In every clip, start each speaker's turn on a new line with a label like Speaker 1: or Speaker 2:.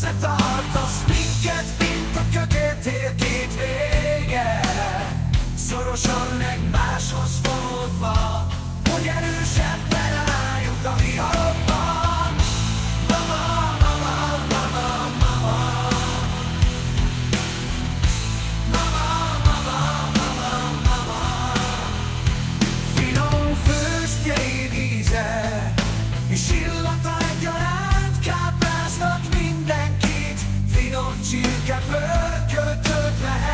Speaker 1: Összetartasz minket, mint a kötél két vége, szorosan egymáshoz fonódva, hogy erősebben álljunk a viharokban. Mama, mama, mama, mama. Mama, mama, mama, mama. Finom főztjeid íze és illata egyaránt kápráznak mindenkit. Finom csirke pörkölt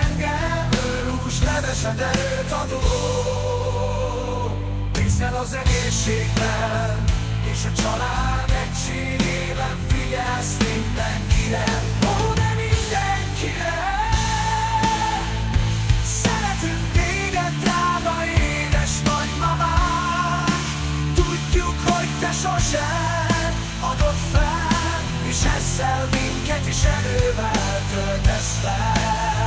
Speaker 1: engem, őrús levesed erőt adó. Hiszen az egészségben és a család egységében figyelsz mindenkire. Ó, de mindenkire! Szeretünk téged, drága édes nagymamák. Tudjuk, hogy te sosem adod fel, és ezzel minket is erővel töltesz fel.